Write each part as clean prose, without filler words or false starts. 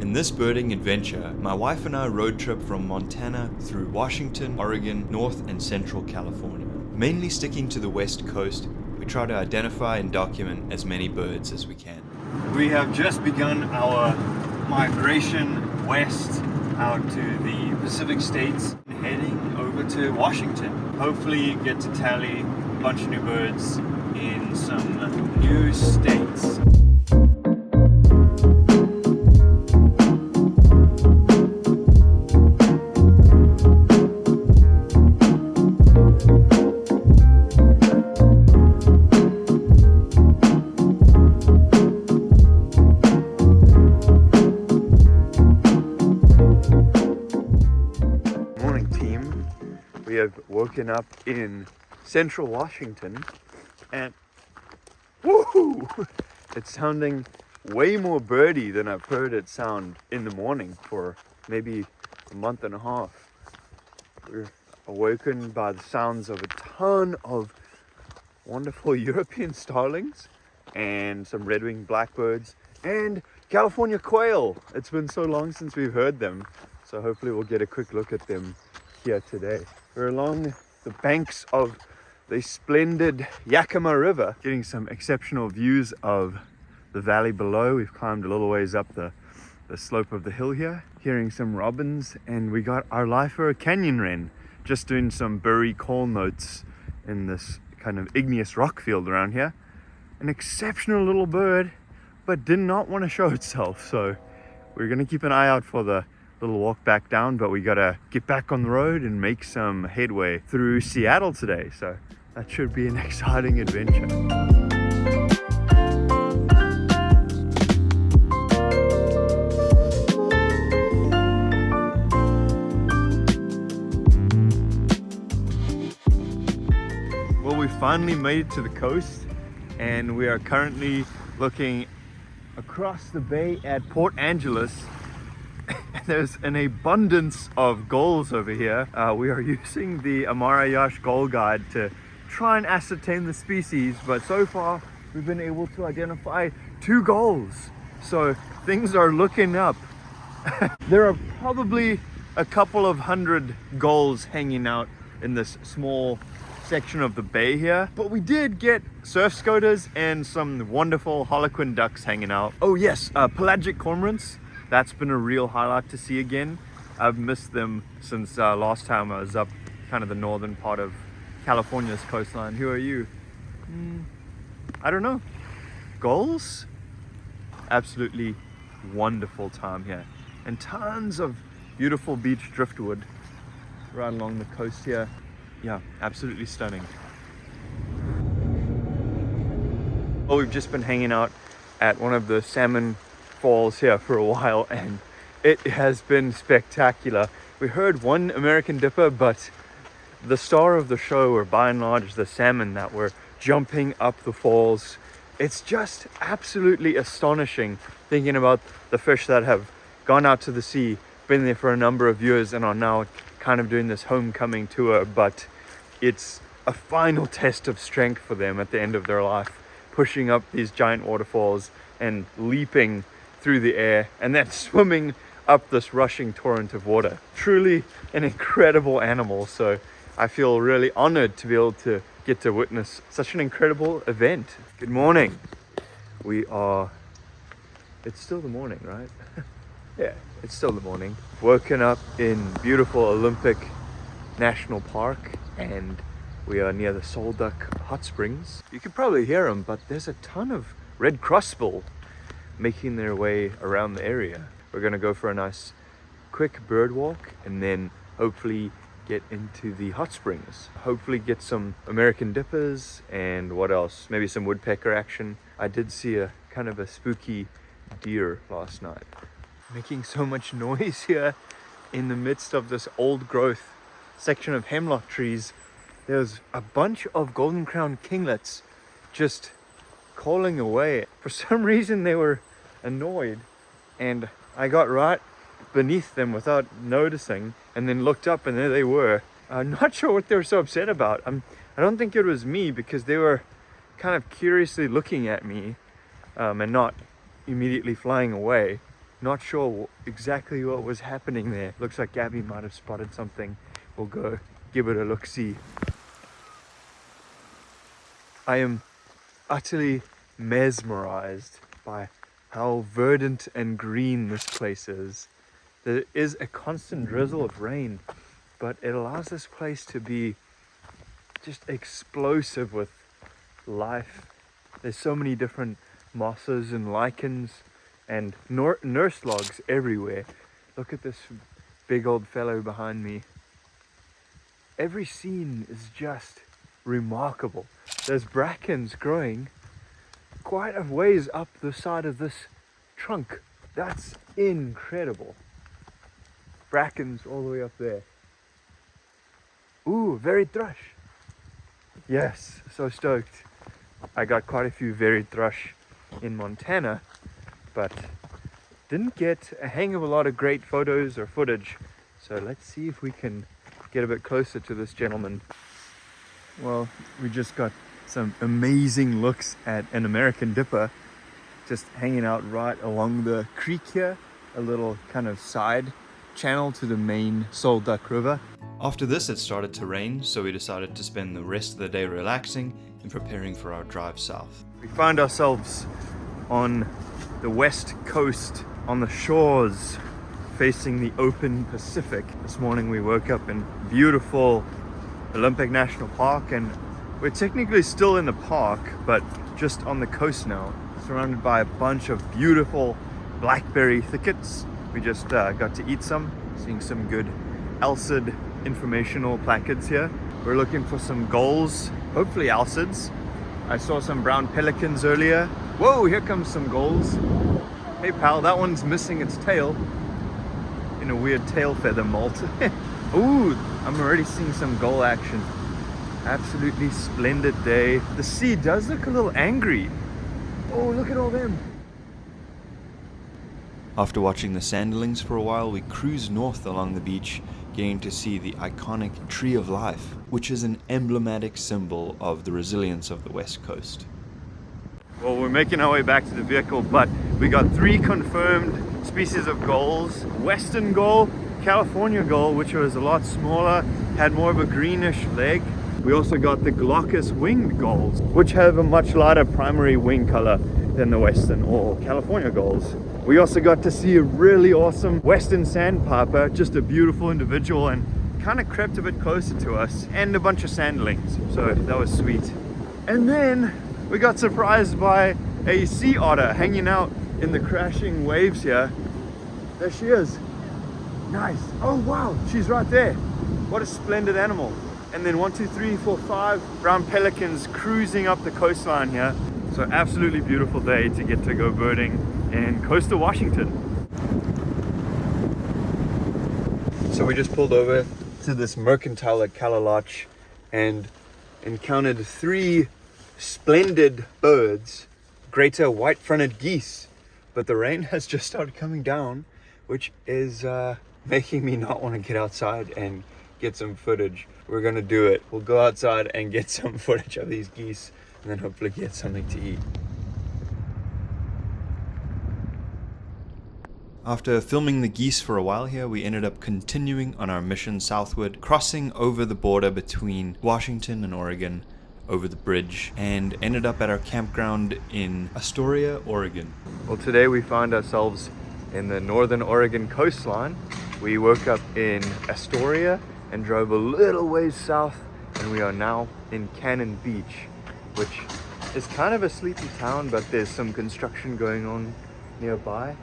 In this birding adventure, my wife and I road trip from Montana through Washington, Oregon, North and Central California. Mainly sticking to the West Coast, we try to identify and document as many birds as we can. We have just begun our migration west out to the Pacific States, heading over to Washington. Hopefully get to tally a bunch of new birds in some new states. Woken up in central Washington and woohoo! It's sounding way more birdie than I've heard it sound in the morning for maybe a month and a half. We're awoken by the sounds of a ton of wonderful European starlings and some red-winged blackbirds and California quail. It's been so long since we've heard them, so hopefully we'll get a quick look at them here today. We're along the banks of the splendid Yakima River, getting some exceptional views of the valley below. We've climbed a little ways up the slope of the hill here, hearing some robins, and we got our lifer canyon wren just doing some burry call notes in this kind of igneous rock field around here. An exceptional little bird, but did not want to show itself, so we're going to keep an eye out for the little walk back down, but we gotta get back on the road and make some headway through Seattle today, so that should be an exciting adventure. Well, we finally made it to the coast and we are currently looking across the bay at Port Angeles. There's an abundance of gulls over here. We are using the Amarayash Gull Guide to try and ascertain the species, but so far we've been able to identify 2 gulls. So things are looking up. There are probably a couple of hundred gulls hanging out in this small section of the bay here, but we did get surf scoters and some wonderful harlequin ducks hanging out. Oh yes, pelagic cormorants. That's been a real highlight to see again. I've missed them since last time I was up kind of the northern part of California's coastline. Who are you? I don't know. Gulls? Absolutely wonderful time here. And tons of beautiful beach driftwood right along the coast here. Yeah, absolutely stunning. Well, we've just been hanging out at one of the salmon falls here for a while and it has been spectacular. We heard one American dipper, but the star of the show were by and large the salmon that were jumping up the falls. It's just absolutely astonishing thinking about the fish that have gone out to the sea, been there for a number of years and are now kind of doing this homecoming tour, but it's a final test of strength for them at the end of their life, pushing up these giant waterfalls and leaping through the air and then swimming up this rushing torrent of water. Truly an incredible animal, so I feel really honored to be able to get to witness such an incredible event. Good morning. It's still the morning, right? Yeah, it's still the morning. Woken up in beautiful Olympic National Park and we are near the Salt Duck Hot Springs. You can probably hear them, but there's a ton of red crossbill making their way around the area. We're gonna go for a nice quick bird walk and then hopefully get into the hot springs. Hopefully get some American dippers and what else? Maybe some woodpecker action. I did see a kind of a spooky deer last night. Making so much noise here in the midst of this old growth section of hemlock trees. There's a bunch of golden crowned kinglets just calling away. For some reason they were annoyed and I got right beneath them without noticing and then looked up and there they were. I'm not sure what they were so upset about. I don't think it was me because they were kind of curiously looking at me and not immediately flying away. Not sure exactly what was happening there. Looks like Gabby might have spotted something. We'll go give it a look-see. I am utterly mesmerized by how verdant and green this place is. There is a constant drizzle of rain, but it allows this place to be just explosive with life. There's so many different mosses and lichens and nurse logs everywhere. Look at this big old fellow behind me. Every scene is just remarkable. There's brackens growing quite a ways up the side of this trunk. That's incredible. Brackens all the way up there. Ooh, varied thrush. Yes, so stoked. I got quite a few varied thrush in Montana, but didn't get a hang of a lot of great photos or footage. So let's see if we can get a bit closer to this gentleman. Well, we just got some amazing looks at an American dipper just hanging out right along the creek here, a little kind of side channel to the main Salt Duck River. After this, it started to rain, so we decided to spend the rest of the day relaxing and preparing for our drive south. We found ourselves on the west coast, on the shores facing the open Pacific. This morning we woke up in beautiful Olympic National Park, and we're technically still in the park, but just on the coast now, surrounded by a bunch of beautiful blackberry thickets. We just got to eat some, seeing some good Alcid informational placards here. We're looking for some gulls, hopefully Alcids. I saw some brown pelicans earlier. Whoa, here comes some gulls. Hey pal, that one's missing its tail in a weird tail feather molt. Ooh, I'm already seeing some gull action. Absolutely splendid day. The sea does look a little angry. Oh, look at all them. After watching the sanderlings for a while, we cruised north along the beach, getting to see the iconic Tree of Life, which is an emblematic symbol of the resilience of the West Coast. Well, we're making our way back to the vehicle, but we got 3 confirmed species of gulls. Western gull, California gull, which was a lot smaller, had more of a greenish leg. We also got the glaucous winged gulls, which have a much lighter primary wing color than the Western or California gulls. We also got to see a really awesome Western sandpiper, just a beautiful individual, and kind of crept a bit closer to us, and a bunch of sanderlings, so that was sweet. And then we got surprised by a sea otter hanging out in the crashing waves here. There she is. Nice. Oh wow, she's right there. What a splendid animal. And then 1, 2, 3, 4, 5 brown pelicans cruising up the coastline here. So absolutely beautiful day to get to go birding in coastal Washington. So we just pulled over to this mercantile at Pelagic and encountered 3 splendid birds, greater white-fronted geese. But the rain has just started coming down, which is making me not want to get outside and get some footage. We're gonna do it. We'll go outside and get some footage of these geese, and then hopefully get something to eat. After filming the geese for a while here, we ended up continuing on our mission southward, crossing over the border between Washington and Oregon, over the bridge, and ended up at our campground in Astoria, Oregon. Well, today we find ourselves in the northern Oregon coastline. We woke up in Astoria and drove a little ways south, and we are now in Cannon Beach, which is kind of a sleepy town, but there's some construction going on nearby.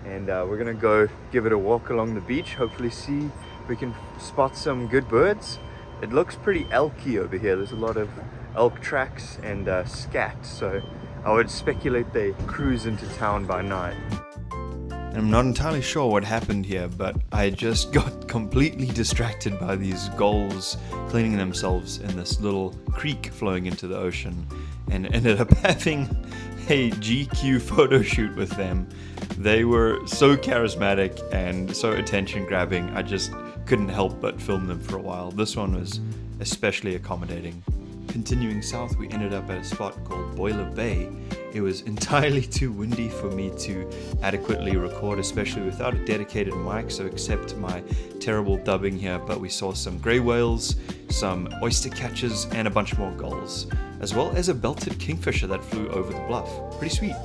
And we're gonna go give it a walk along the beach, hopefully see if we can spot some good birds. It looks pretty elky over here. There's a lot of elk tracks and scat, so I would speculate they cruise into town by night. And I'm not entirely sure what happened here, but I just got completely distracted by these gulls cleaning themselves in this little creek flowing into the ocean, and ended up having a GQ photo shoot with them. They were so charismatic and so attention grabbing, I just couldn't help but film them for a while. This one was especially accommodating. Continuing south, we ended up at a spot called Boiler Bay. It was entirely too windy for me to adequately record, especially without a dedicated mic, so accept my terrible dubbing here, but we saw some grey whales, some oyster catchers, and a bunch more gulls, as well as a belted kingfisher that flew over the bluff. Pretty sweet.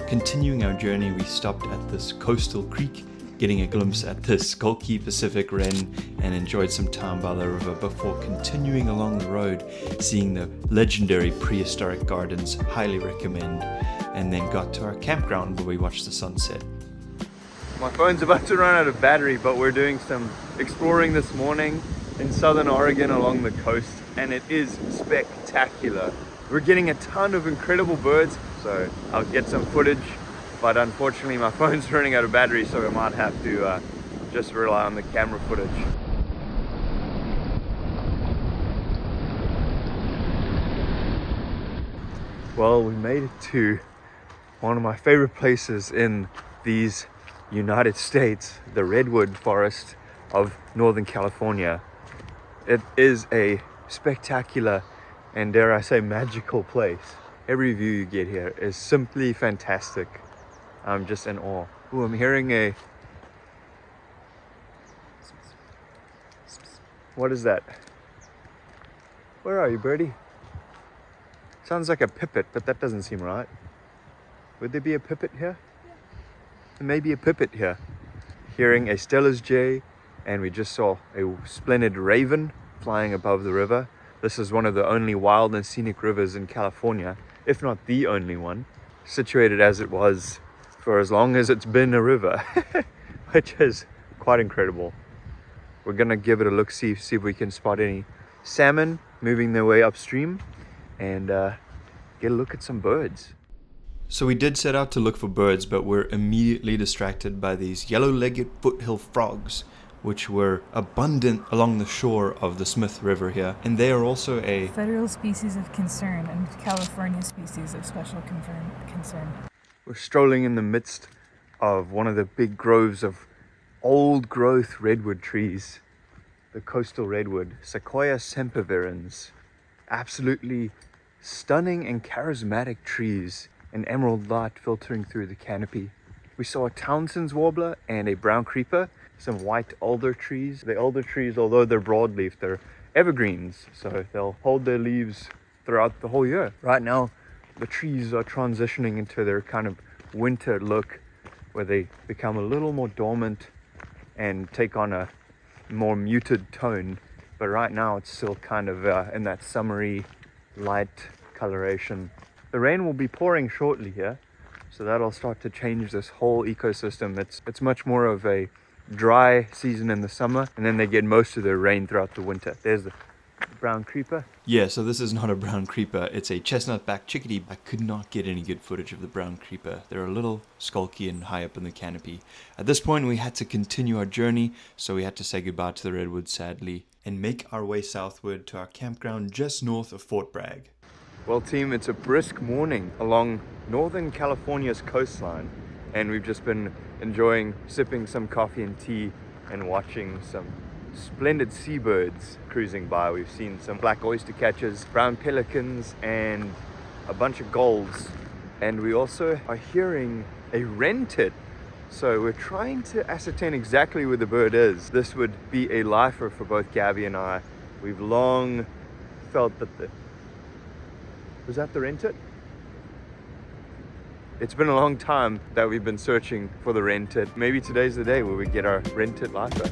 Continuing our journey, we stopped at this coastal creek, getting a glimpse at this skulky Pacific wren, and enjoyed some time by the river before continuing along the road, seeing the legendary prehistoric gardens, highly recommend, and then got to our campground where we watched the sunset. My phone's about to run out of battery, but we're doing some exploring this morning in southern Oregon along the coast, and it is spectacular. We're getting a ton of incredible birds, so I'll get some footage. But unfortunately my phone's running out of battery, so we might have to just rely on the camera footage. Well, we made it to one of my favorite places in these United States, the Redwood forest of Northern California. It is a spectacular and, dare I say, magical place. Every view you get here is simply fantastic. I'm just in awe. Ooh, I'm hearing a... What is that? Where are you, birdie? Sounds like a pipit, but that doesn't seem right. Would there be a pipit here? Yeah. There may be a pipit here. Hearing a Steller's jay, and we just saw a splendid raven flying above the river. This is one of the only wild and scenic rivers in California, if not the only one, situated as it was for as long as it's been a river, which is quite incredible. We're gonna give it a look, see if we can spot any salmon moving their way upstream, and get a look at some birds. So we did set out to look for birds, but were immediately distracted by these yellow-legged foothill frogs, which were abundant along the shore of the Smith River here, and they are also a federal species of concern and California species of special concern. We're strolling in the midst of one of the big groves of old growth redwood trees, the coastal redwood, Sequoia sempervirens. Absolutely stunning and charismatic trees, and emerald light filtering through the canopy. We saw a Townsend's warbler and a brown creeper, some white alder trees. The alder trees, although they're broadleaf, they're evergreens, so they'll hold their leaves throughout the whole year. Right now, the trees are transitioning into their kind of winter look, where they become a little more dormant and take on a more muted tone. But right now it's still kind of in that summery light coloration. The rain will be pouring shortly here, so that'll start to change this whole ecosystem. It's much more of a dry season in the summer, and then they get most of their rain throughout the winter. There's the brown creeper. Yeah, so this is not a brown creeper, it's a chestnut-backed chickadee. I could not get any good footage of the brown creeper. They're a little skulky and high up in the canopy. At this point we had to continue our journey, so we had to say goodbye to the redwood sadly, and make our way southward to our campground just north of Fort Bragg. Well team, it's a brisk morning along Northern California's coastline, and we've just been sipping some coffee and tea and watching some splendid seabirds cruising by. We've seen some black oyster catchers, brown pelicans, and a bunch of gulls. And we also are hearing a wren tit. So we're trying to ascertain exactly where the bird is. This would be a lifer for both Gabby and I. We've long felt that was that the wren tit? It's been a long time that we've been searching for the wren tit. Maybe today's the day where we get our wren tit lifer.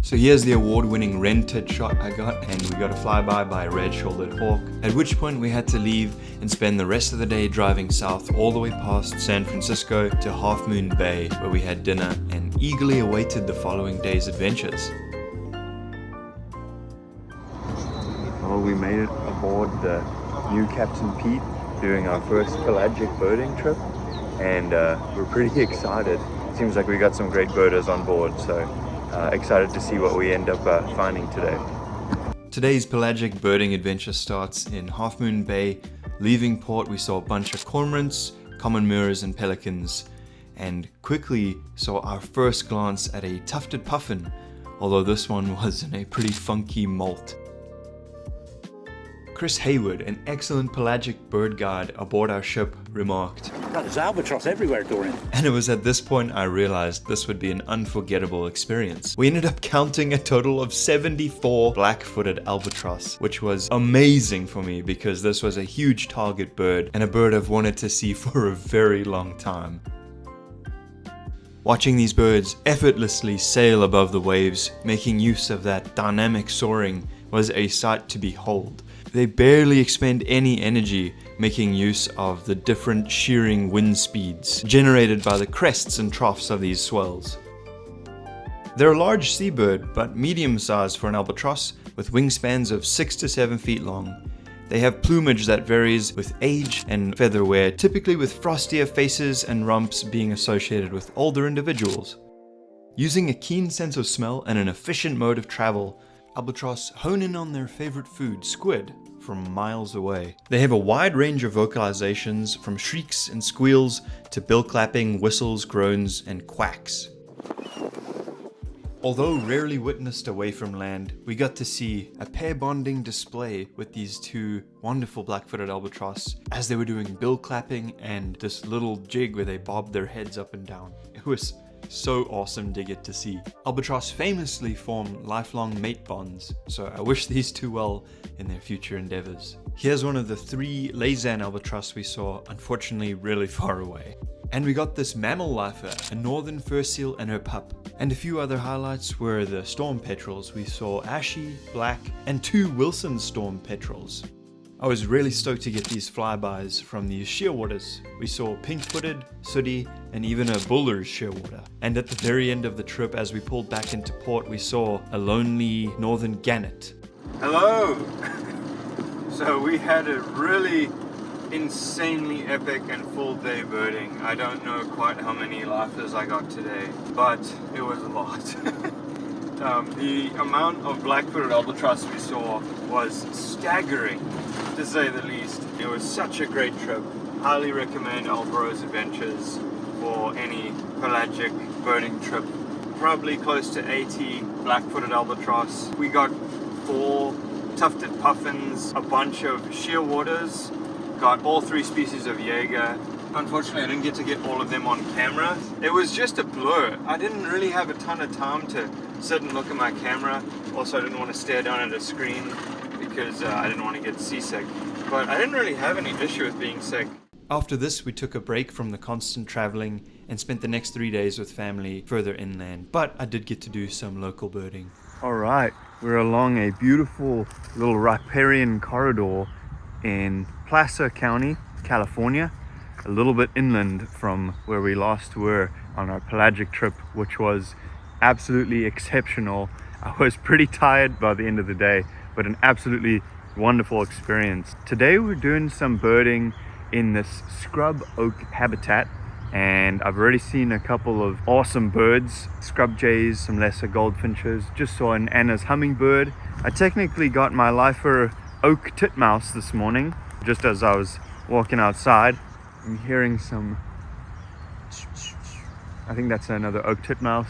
So here's the award-winning wren tit shot I got, and we got a flyby by a red-shouldered hawk, at which point we had to leave and spend the rest of the day driving south all the way past San Francisco to Half Moon Bay, where we had dinner and eagerly awaited the following day's adventures. Well, we made it aboard the new Captain Pete, doing our first pelagic birding trip, and we're pretty excited. Seems like we got some great birders on board, so excited to see what we end up finding today. Today's pelagic birding adventure starts in Half Moon Bay. Leaving port, we saw a bunch of cormorants, common mirrors, and pelicans, and quickly saw our first glance at a tufted puffin, although this one was in a pretty funky molt. Chris Haywood, an excellent pelagic bird guide aboard our ship, remarked, There's albatross everywhere, Dorian. and it was at this point I realized this would be an unforgettable experience. We ended up counting a total of 74 black-footed albatross, which was amazing for me because this was a huge target bird and a bird I've wanted to see for a very long time. Watching these birds effortlessly sail above the waves, making use of that dynamic soaring, was a sight to behold. They barely expend any energy making use of the different shearing wind speeds generated by the crests and troughs of these swells. They're a large seabird, but medium sized for an albatross, with wingspans of 6 to 7 feet long. They have plumage that varies with age and feather wear, typically with frostier faces and rumps being associated with older individuals. Using a keen sense of smell and an efficient mode of travel, albatross hone in on their favorite food, squid, from miles away. They have a wide range of vocalizations, from shrieks and squeals to bill clapping, whistles, groans, and quacks. Although rarely witnessed away from land, we got to see a pair bonding display with these two wonderful black-footed albatross as they were doing bill clapping and this little jig where they bobbed their heads up and down. It was so awesome to get to see. Albatross famously form lifelong mate bonds, so I wish these two well in their future endeavors. Here's one of the 3 Laysan albatross we saw, unfortunately really far away. And we got this mammal lifer, a northern fur seal and her pup. And a few other highlights were the storm petrels. We saw ashy, black, and 2 Wilson storm petrels. I was really stoked to get these flybys from these shearwaters. We saw pink-footed, sooty, and even a buller's shearwater. And at the very end of the trip, as we pulled back into port, we saw a lonely Northern Gannet. Hello! So we had a really insanely epic and full day birding. I don't know quite how many lifers I got today, but it was a lot. The amount of black-footed albatross we saw was staggering, to say the least. It was such a great trip. Highly recommend Albatross Adventures for any pelagic birding trip. Probably close to 80 black-footed albatross. We got 4 tufted puffins, a bunch of shearwaters, got all 3 species of Jaeger. Unfortunately, I didn't get to get all of them on camera. It was just a blur. I didn't really have a ton of time to sit and look at my camera. Also, I didn't want to stare down at a screen because I didn't want to get seasick. But I didn't really have any issue with being sick. After this, we took a break from the constant traveling and spent the next 3 days with family further inland. But I did get to do some local birding. Alright, we're along a beautiful little riparian corridor in Placer County, California, a little bit inland from where we last were on our pelagic trip, which was absolutely exceptional. I was pretty tired by the end of the day, but an absolutely wonderful experience. Today we're doing some birding in this scrub oak habitat, and I've already seen a couple of awesome birds, scrub jays, some lesser goldfinches. Just saw an Anna's hummingbird. I technically got my lifer oak titmouse this morning, just as I was walking outside. I'm hearing some, I think that's another oak titmouse.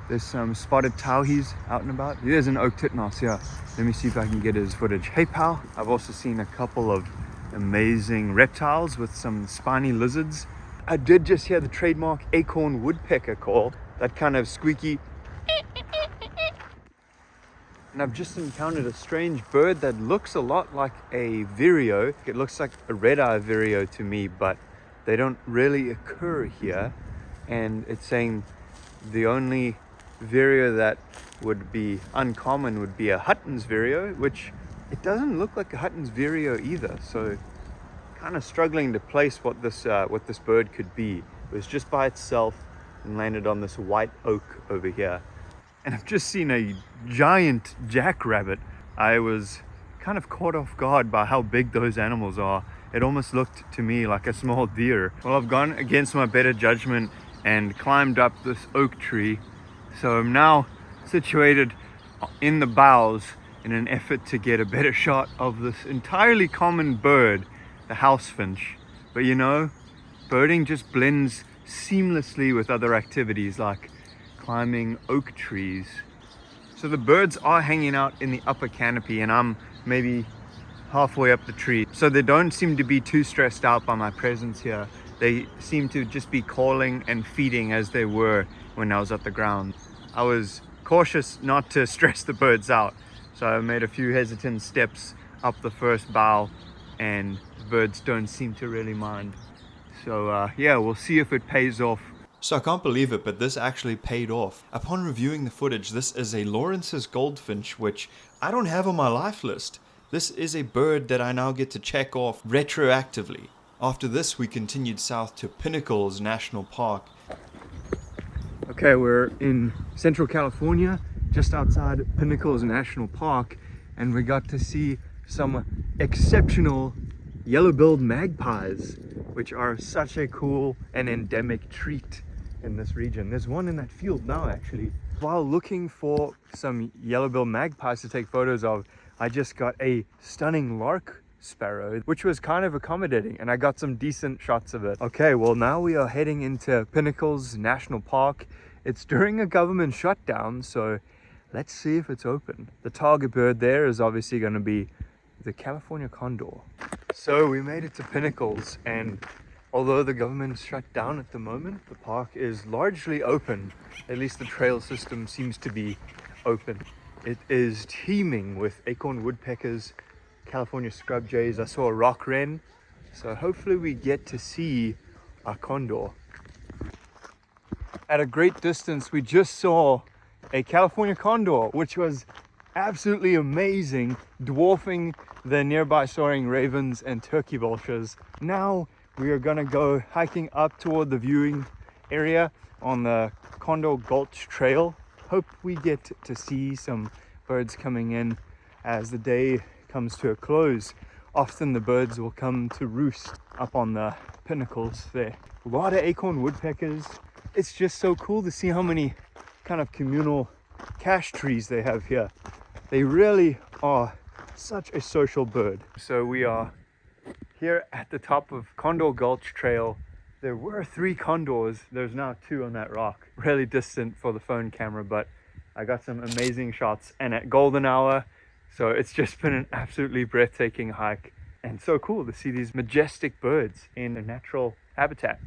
There's some spotted towhees out and about. There's an oak titmouse here. Let me see if I can get his footage. Hey pal. I've also seen a couple of amazing reptiles with some spiny lizards. I did just hear the trademark acorn woodpecker call, that kind of squeaky. And I've just encountered a strange bird that looks a lot like a vireo. It looks like a red-eye vireo to me, but they don't really occur here. And it's saying the only vireo that would be uncommon would be a Hutton's vireo, which it doesn't look like a Hutton's vireo either. So kind of struggling to place what this bird could be. It was just by itself and landed on this white oak over here. And I've just seen a giant jackrabbit. I was kind of caught off guard by how big those animals are. It almost looked to me like a small deer. Well, I've gone against my better judgment and climbed up this oak tree. So I'm now situated in the boughs in an effort to get a better shot of this entirely common bird, the housefinch. But you know, birding just blends seamlessly with other activities like climbing oak trees. So the birds are hanging out in the upper canopy, and I'm maybe halfway up the tree. So they don't seem to be too stressed out by my presence here. They seem to just be calling and feeding as they were when I was at the ground. I was cautious not to stress the birds out, so I made a few hesitant steps up the first bough, and the birds don't seem to really mind. So yeah, we'll see if it pays off. So I can't believe it, but this actually paid off. Upon reviewing the footage, this is a Lawrence's goldfinch, which I don't have on my life list. This is a bird that I now get to check off retroactively. After this, we continued south to Pinnacles National Park. Okay, we're in Central California, just outside Pinnacles National Park, and we got to see some exceptional yellow-billed magpies, which are such a cool and endemic treat in this region. There's one in that field now, actually. While looking for some yellow-billed magpies to take photos of, I just got a stunning lark sparrow, which was kind of accommodating, and I got some decent shots of it. Okay, well now we are heading into Pinnacles National Park. It's during a government shutdown, so let's see if it's open. The target bird there is obviously going to be the California condor. So we made it to Pinnacles, and although the government's shut down at the moment, the park is largely open. At least the trail system seems to be open. It is teeming with acorn woodpeckers, California scrub jays. I saw a rock wren, so hopefully we get to see our condor. At a great distance, we just saw a California condor, which was absolutely amazing, dwarfing the nearby soaring ravens and turkey vultures. Now we are gonna go hiking up toward the viewing area on the Condor Gulch Trail. Hope we get to see some birds coming in as the day comes to a close. Often the birds will come to roost up on the pinnacles there. A lot of acorn woodpeckers. It's just so cool to see how many kind of communal cash trees they have here. They really are such a social bird. So we are here at the top of Condor Gulch Trail. There were 3 condors. There's now 2 on that rock. Really distant for the phone camera, but I got some amazing shots. And at golden hour, so it's just been an absolutely breathtaking hike. And so cool to see these majestic birds in a natural habitat.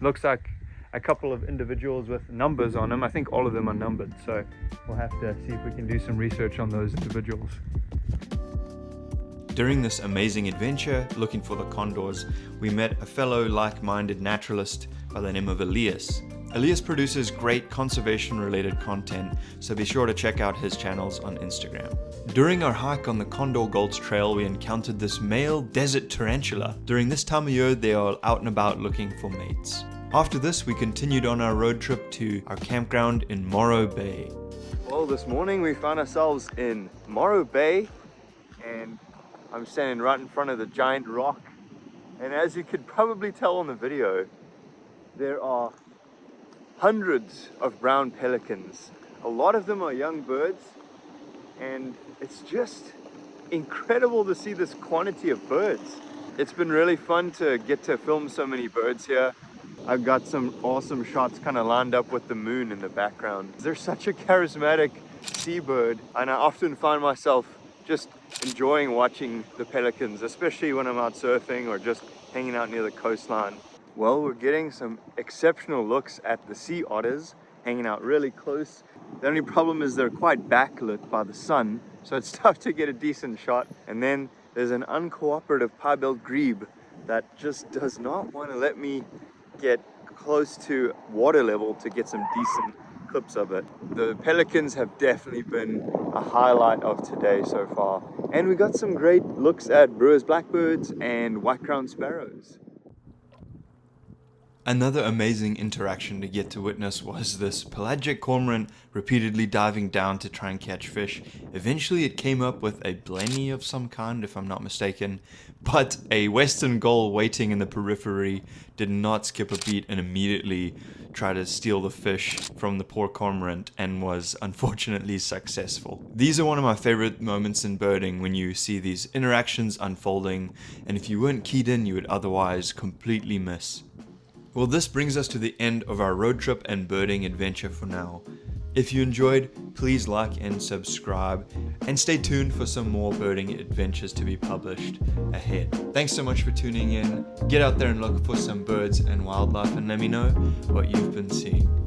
Looks like a couple of individuals with numbers on them. I think all of them are numbered, so we'll have to see if we can do some research on those individuals. During this amazing adventure, looking for the condors, we met a fellow like-minded naturalist by the name of Elias. Elias produces great conservation-related content, so be sure to check out his channels on Instagram. During our hike on the Condor Gulch Trail, we encountered this male desert tarantula. During this time of year, they are out and about looking for mates. After this, we continued on our road trip to our campground in Morro Bay. Well, this morning we found ourselves in Morro Bay, and I'm standing right in front of the giant rock. And as you could probably tell on the video, there are hundreds of brown pelicans. A lot of them are young birds, and it's just incredible to see this quantity of birds. It's been really fun to get to film so many birds here. I've got some awesome shots kind of lined up with the moon in the background. They're such a charismatic seabird, and I often find myself just enjoying watching the pelicans, especially when I'm out surfing or just hanging out near the coastline. Well, we're getting some exceptional looks at the sea otters, hanging out really close. The only problem is they're quite backlit by the sun, so it's tough to get a decent shot. And then there's an uncooperative pie-billed grebe that just does not want to let me get close to water level to get some decent clips of it. The pelicans have definitely been a highlight of today so far. And we got some great looks at brewer's blackbirds and white-crowned sparrows. Another amazing interaction to get to witness was this pelagic cormorant repeatedly diving down to try and catch fish. Eventually it came up with a blenny of some kind, if I'm not mistaken, but a western gull waiting in the periphery did not skip a beat and immediately tried to steal the fish from the poor cormorant and was unfortunately successful. These are one of my favorite moments in birding, when you see these interactions unfolding, and if you weren't keyed in, you would otherwise completely miss. Well, this brings us to the end of our road trip and birding adventure for now. If you enjoyed, please like and subscribe, and stay tuned for some more birding adventures to be published ahead. Thanks so much for tuning in. Get out there and look for some birds and wildlife, and let me know what you've been seeing.